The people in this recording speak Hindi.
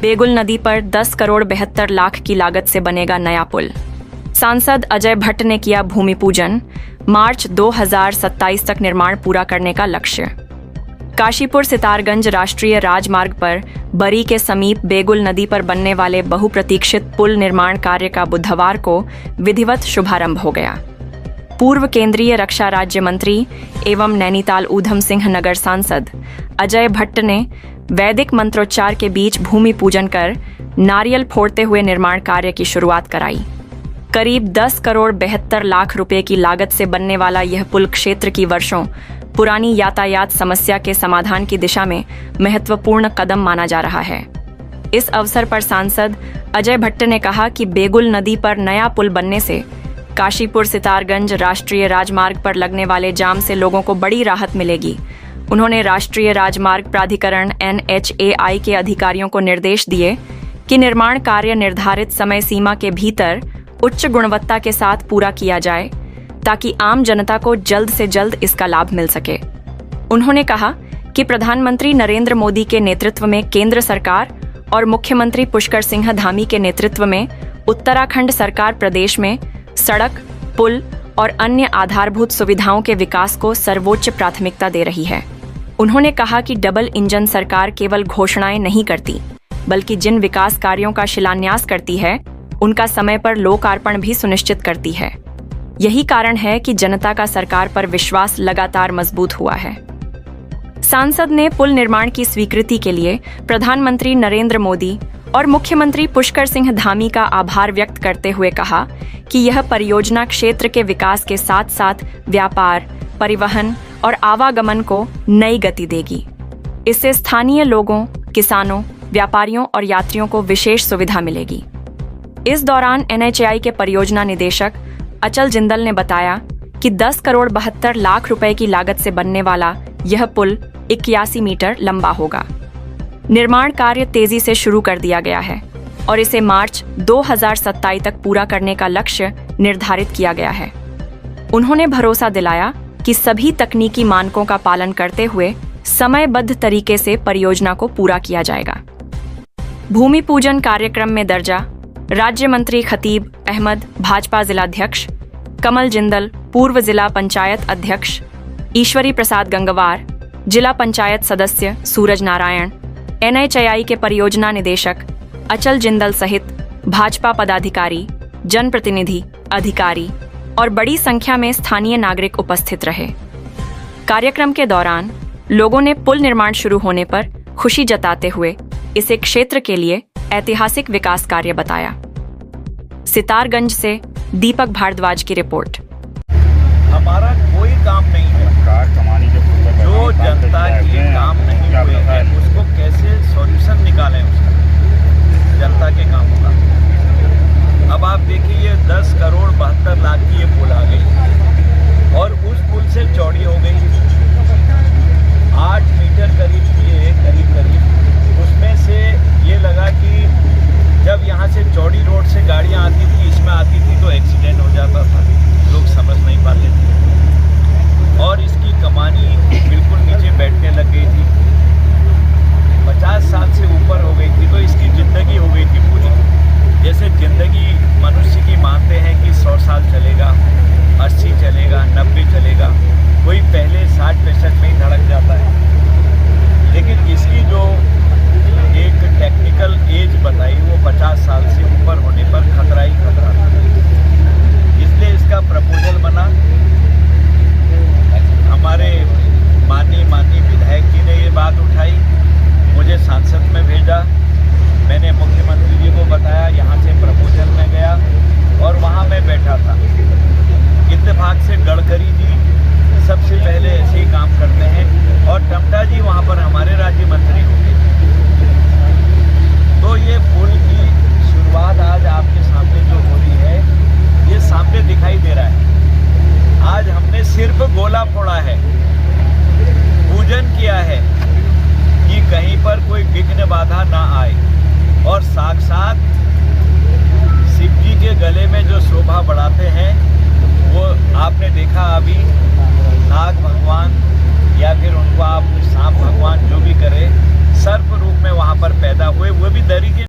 बेगुल नदी पर 10 करोड़ 72 लाख की लागत से बनेगा नया पुल। सांसद अजय भट्ट ने किया भूमि पूजन। मार्च 2027 तक निर्माण पूरा करने का लक्ष्य। काशीपुर सितारगंज राष्ट्रीय राजमार्ग पर बरी के समीप बेगुल नदी पर बनने वाले बहुप्रतीक्षित पुल निर्माण कार्य का बुधवार को विधिवत शुभारंभ हो गया। पूर्व केंद्रीय रक्षा राज्य मंत्री एवं नैनीताल ऊधम सिंह नगर सांसद अजय भट्ट ने वैदिक मंत्रोच्चार के बीच भूमि पूजन कर नारियल फोड़ते हुए निर्माण कार्य की शुरुआत कराई। करीब 10 करोड़ 72 लाख रुपए की लागत से बनने वाला यह पुल क्षेत्र की वर्षों पुरानी यातायात समस्या के समाधान की दिशा में महत्वपूर्ण कदम माना जा रहा है। इस अवसर पर सांसद अजय भट्ट ने कहा कि बेगुल नदी पर नया पुल बनने से काशीपुर सितारगंज राष्ट्रीय राजमार्ग पर लगने वाले जाम से लोगों को बड़ी राहत मिलेगी। उन्होंने राष्ट्रीय राजमार्ग प्राधिकरण NHAI के अधिकारियों को निर्देश दिए कि निर्माण कार्य निर्धारित समय सीमा के भीतर उच्च गुणवत्ता के साथ पूरा किया जाए ताकि आम जनता को जल्द से जल्द इसका लाभ मिल सके। उन्होंने कहा कि प्रधानमंत्री नरेंद्र मोदी के नेतृत्व में केंद्र सरकार और मुख्यमंत्री पुष्कर सिंह धामी के नेतृत्व में उत्तराखंड सरकार प्रदेश में सड़क, पुल और अन्य आधारभूत सुविधाओं के विकास को सर्वोच्च प्राथमिकता दे रही है। उन्होंने कहा कि डबल इंजन सरकार केवल घोषणाएं नहीं करती, बल्कि जिन विकास कार्यों का शिलान्यास करती है, उनका समय पर लोकार्पण भी सुनिश्चित करती है। यही कारण है कि जनता का सरकार पर विश्वास लगातार मजबूत हुआ है। सांसद ने पुल निर्माण की स्वीकृति के लिए प्रधानमंत्री नरेंद्र मोदी और मुख्यमंत्री पुष्कर सिंह धामी का आभार व्यक्त करते हुए कहा कि यह परियोजना क्षेत्र के विकास के साथ साथ व्यापार, परिवहन और आवागमन को नई गति देगी। इससे स्थानीय लोगों, किसानों, व्यापारियों और यात्रियों को विशेष सुविधा मिलेगी। इस दौरान NHAI के परियोजना निदेशक अचल जिंदल ने बताया कि 10 करोड़ 72 लाख रुपए की लागत से बनने वाला यह पुल 81 मीटर लंबा होगा। निर्माण कार्य तेजी से शुरू कर दिया गया है और इसे मार्च 2027 तक पूरा करने का लक्ष्य निर्धारित किया गया है। उन्होंने भरोसा दिलाया कि सभी तकनीकी मानकों का पालन करते हुए समयबद्ध तरीके से परियोजना को पूरा किया जाएगा। भूमि पूजन कार्यक्रम में दर्जा राज्य मंत्री खतीब अहमद, भाजपा जिलाध्यक्ष कमल जिंदल, पूर्व जिला पंचायत अध्यक्ष ईश्वरी प्रसाद गंगवार, जिला पंचायत सदस्य सूरज नारायण, NHAI के परियोजना निदेशक अचल जिंदल सहित भाजपा पदाधिकारी, जनप्रतिनिधि, अधिकारी और बड़ी संख्या में स्थानीय नागरिक उपस्थित रहे। कार्यक्रम के दौरान लोगों ने पुल निर्माण शुरू होने पर खुशी जताते हुए इसे क्षेत्र के लिए ऐतिहासिक विकास कार्य बताया। सितारगंज से दीपक भारद्वाज की रिपोर्ट। हमारा कोई काम नहीं है, जो जनता के काम नहीं हुए हैं उसको कैसे सॉल्यूशन निकालें उसका, जनता के कामों का। अब आप देखिए 10 करोड़ 72 लाख की ये पुल आ गई और उस पुल से चौड़ी हो गई 8 मीटर करीब की है, करीब उसमें से ये लगा कि जब यहाँ से चौड़ी रोड से गाड़ियाँ आती थी, इसमें आती थी तो एक्सीडेंट हो जाता था, लोग समझ नहीं पाते थे और इसकी कमानी बिल्कुल नीचे बैठने लग गई थी। 50 साल से ऊपर हो गई थी तो इसकी ज़िंदगी हो गई थी पूरी। जैसे ज़िंदगी मनुष्य की मानते हैं कि 100 साल चलेगा, 80 चलेगा, 90 चलेगा, कोई पहले 60-65 में ही धड़क जाता है, लेकिन इसकी जो एक टेक्निकल एज बताई वो 50 साल से